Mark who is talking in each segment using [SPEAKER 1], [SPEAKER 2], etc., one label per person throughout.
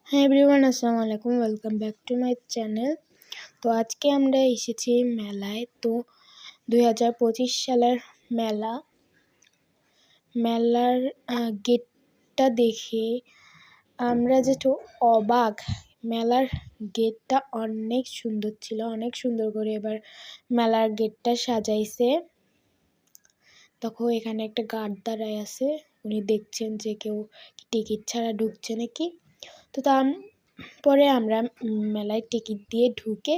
[SPEAKER 1] হ্যাঁ এভরিওয়ান, আসসালামু আলাইকুম, welcome back to my channel. তো আজকে আমরা এসেছি মেলায়। তো 2025 সালের মেলার গেটটা দেখে আমরা যেটা অবাক। মেলার গেটটা অনেক সুন্দর ছিল, অনেক সুন্দর করে এবার মেলার গেটটা সাজাইছে। তখন এখানে একটা গার্ড দাঁড়ায় আছে, উনি দেখছেন যে কেউ টিকিট ছাড়া ঢুকছে নাকি। তো পরে আমরা মেলায় টিকিট দিয়ে ঢুকে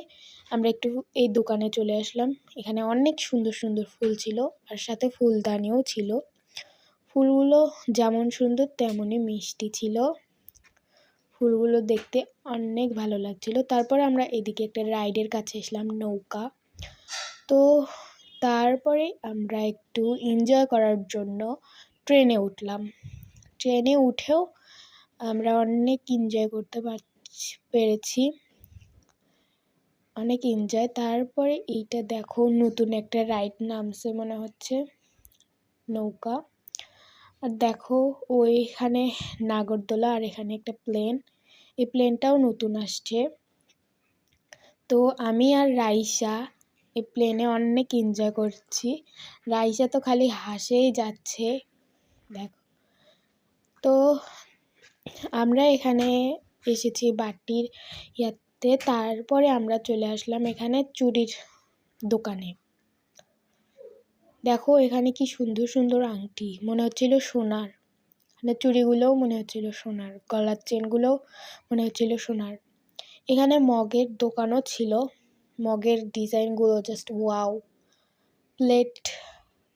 [SPEAKER 1] আমরা একটু এই দোকানে চলে আসলাম। এখানে অনেক সুন্দর সুন্দর ফুল ছিল, আর সাথে ফুলদানিও ছিল। ফুলগুলো যেমন সুন্দর তেমনই মিষ্টি ছিল, ফুলগুলো দেখতে অনেক ভালো লাগছিল। তারপরে আমরা এদিকে একটা রাইডের কাছে আসলাম, নৌকা। তো তারপরে আমরা একটু এনজয় করার জন্য ট্রেনে উঠলাম। ট্রেনে উঠেও আমরা অনেক এনজয় করতে পেরেছি, অনেক এনজয়। তারপরে এইটা দেখো, নতুন একটা রাইড নামছে মনে হচ্ছে, নৌকা। আর দেখো ওইখানে নাগরদোলা, আর এখানে একটা প্লেন, এই প্লেনটাও নতুন আসছে। তো আমি আর রাইসা এই প্লেনে অনেক এনজয় করছি। রাইসা তো খালি হাসেই যাচ্ছে, দেখো। তো আমরা এখানে এসেছি বাটির ইয়াতে। তারপরে আমরা চলে আসলাম এখানে চুড়ির দোকানে। দেখো এখানে কি সুন্দর সুন্দর আংটি, মনে হচ্ছিল সোনার। এখানে চুড়িগুলোও মনে হচ্ছিল সোনার, গলার চেনগুলোও মনে হচ্ছিল সোনার। এখানে মগের দোকানও ছিল, মগের ডিজাইনগুলো জাস্ট ওয়াও। প্লেট,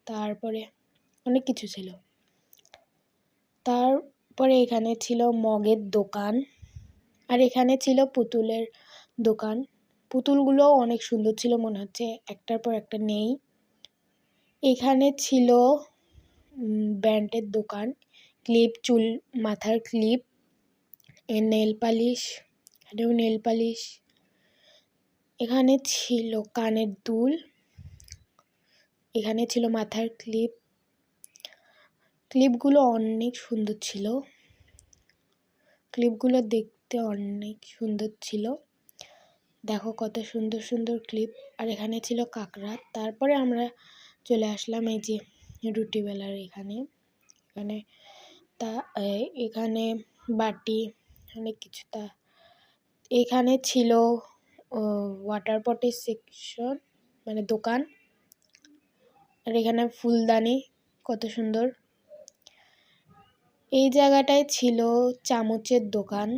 [SPEAKER 1] তারপরে অনেক কিছু ছিল। তারপরে এখানে ছিল মগের দোকান, আর এখানে ছিল পুতুলের দোকান। পুতুলগুলোও অনেক সুন্দর ছিল, মনে হচ্ছে একটার পর একটা নেই। এখানে ছিল ব্যান্ডের দোকান, ক্লিপ, চুল মাথার ক্লিপ, নেল পালিশ, এখানেও নেল পালিশ। এখানে ছিল কানের দুল, এখানে ছিল মাথার ক্লিপ। ক্লিপগুলো অনেক সুন্দর ছিল, ক্লিপগুলো দেখতে অনেক সুন্দর ছিল। দেখো কত সুন্দর সুন্দর ক্লিপ। আর এখানে ছিল কাঁকড়া। তারপরে আমরা চলে আসলাম এই যে রুটি বেলার এখানে। এখানে বাটি, অনেক কিছু। এখানে ছিল ওয়াটার পটের সেকশন, মানে দোকান। আর এখানে ফুলদানি, কত সুন্দর। এই জায়গাটায় ছিল চামচের দোকান।